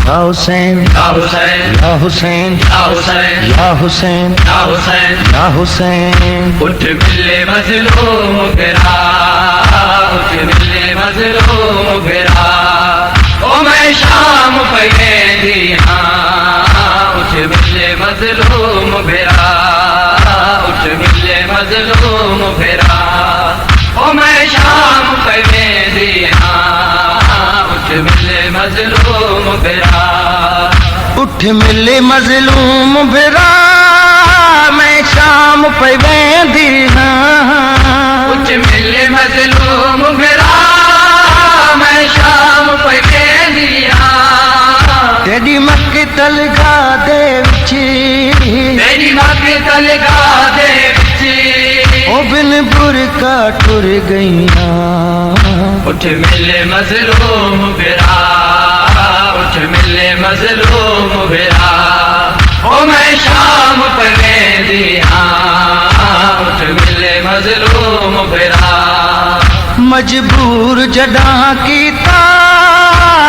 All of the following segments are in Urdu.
یا حسین یا حسین یا حسین یا حسین یا حسین یا حسین یا حسین اٹھ ملے مظلوم گرا اٹھ ملے مظلوم گرا او میں شام پہ گئی ہاں اٹھ ملے مظلوم گرا اٹھ ملے مظلوم گرا او میں شام پہ گئی ہاں اٹھ ملے مظلوم گرا اٹھ ملے مظلوم بھرا میں شام پہ ویندی ہاں اٹھ ملے مظلوم گرا میں شام پہ ویندی ہاں تیری مکھ تلگا دے وچ تیری مکھ تلگا دے وچ او بن برکا ٹر گئیاں اٹھ ملے مظلوم گرا اٹھ ملے مظلوم گرا او میں شام پہ ویندی ہاں اٹھ ملے مظلوم گرا مجبور جڈاں کیتا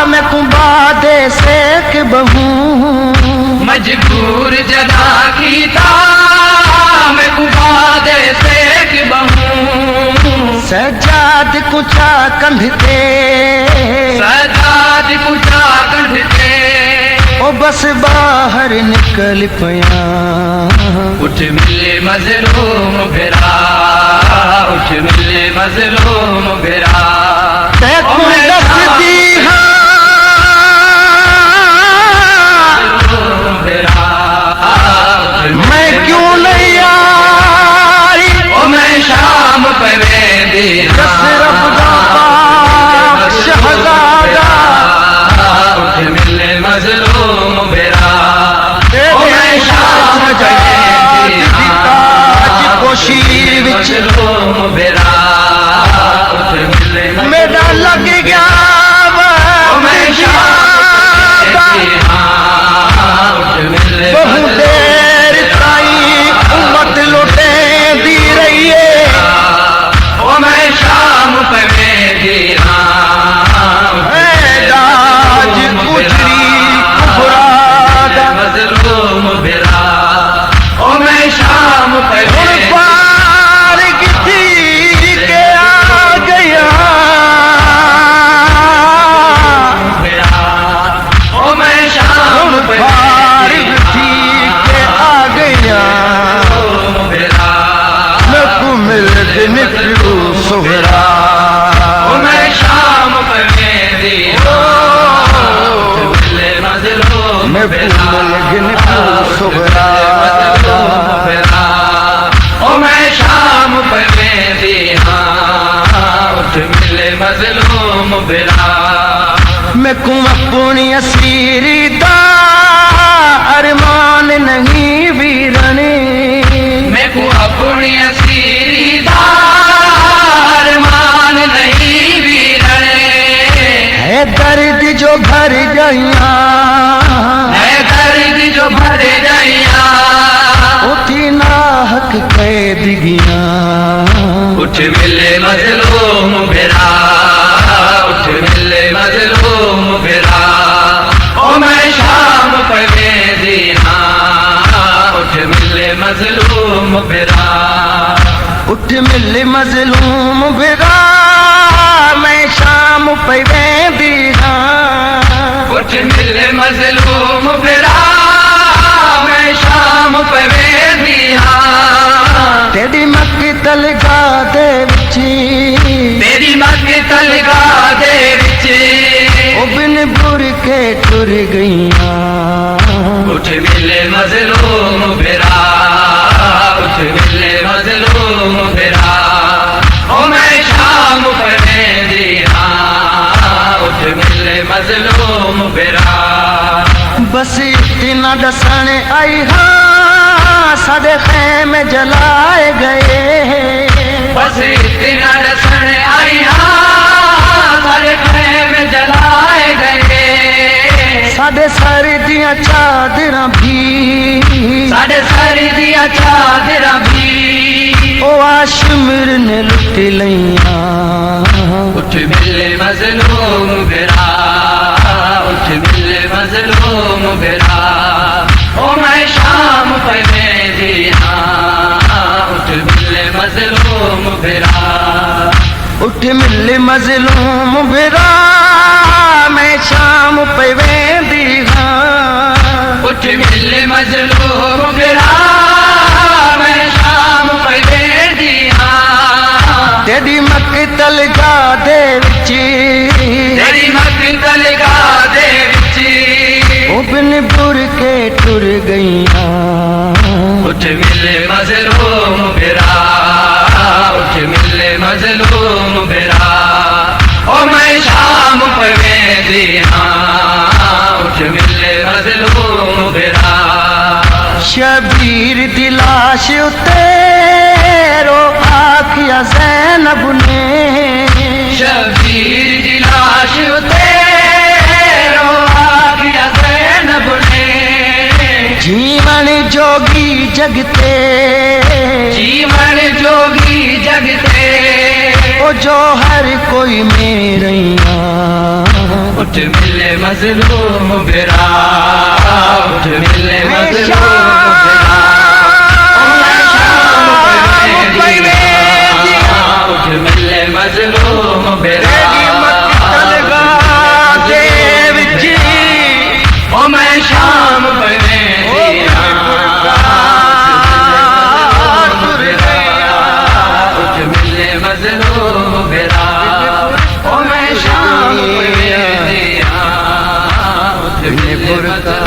میں کو بعد سیک بہوں مجبور جدا کیتا میں کباد سیک بہوں سجاد کچا کندھتے سجاد کچا کندھتے او بس باہر نکل پیاں اٹھ ملے مظلوم گرا اٹھ ملے مظلوم گرا تے کو دس دی میں کیوں نہیں آئی او میں شام پہ ویندی دس رب دا پاک شہزادہ اٹھ ملے مظلوم گرا او میں شام پہ ویندی تاج کو شیر وچ مظلوم گرا اٹھ ملے میرا لگ گیا او میں شام پہ ویندی اٹھ ملے بہو دیر تائیں امت لوٹے دی رہی ہے او میں شام پہ ویندی راج گجری کبرا مظلوم گرا او میں شام پہ ہن پار کتھی کے آ گیا او میں شام پہ پار کتھی کے آ گیا میں کو مل کے نکلو سہرا او میں شام پہ ویندی ملے مظلوم میں کو مل کے نکلو سہرا او میں شام پہ ویندی اٹھ ملے مظلوم گرا میں کو اپنی اسیری دا ارمان نہیں ویرنے میں کو اپنی اسیری دار مان نہیں ویرنے ہے درد جو بھر گئیاں ہے درد جو بھر گئیاں اٹھی ناحق قید گیاں اٹھ ملے مظلوم گرا اٹھ ملے مظلوم گرا او میں شام پہ ویندی اٹھ ملے مظلوم گرا اٹھ مل مظلوم بھرا میں شام پہ ویندی ہاں اٹھ ملے مظلوم گرا میں شام پہ ویندی تیری مکھ تلگا دے وچ تیری مکھ تلگا دے وچ او بن بر کے ٹر گئیاں اٹھ ملے مظلوم گرا اٹھ ملے مظلوم گرا او میں شام پہ ویندی اٹھ ملے مظلوم گرا بس اتنا دسن آئی ہاں سارے خیمے جلائے گئے بس اتنا دسن آئی سارے خیمے جلائے گئے ساڈے سر دیاں چادراں بھی ساڈے سر دیاں چادراں بھی او عاشمر نے لٹ لیاں اٹھ ملے مظلوم گرا اٹھ ملے مظلوم برا او میں شام پہ دی اٹھ ملے مظلوم برا اٹھ ملے مظلوم برا میں شام پہ ویندی ہاں اٹھ ملے مظلوم برا میں شام پہ ویندی ہاں تیری مقتل گاہ دے وچ تیری مقتل گاہ دے وچ ابن بر کے ٹر گئیاں اٹھ ملے مظلوم برا اٹھ ملے مظلوم برا او میں شام پہ ویندی اٹھ ملے مظلوم برا شبیر دی لاش اتے رو آکھیا زینب نے شبیر دی لاش اتے رو آکھیا زینب نے جیون جوگی جگتے جیون جوگی جگتے او جو ہر کوئی میریاں اٹھ ملے مظلوم برا اٹھ ملے مظلوم برا اٹھ ملے مظلوم برا او میں شام پہ اٹھ ملے مظلوم برا او میں شام پہ اٹھ ملے مظلوم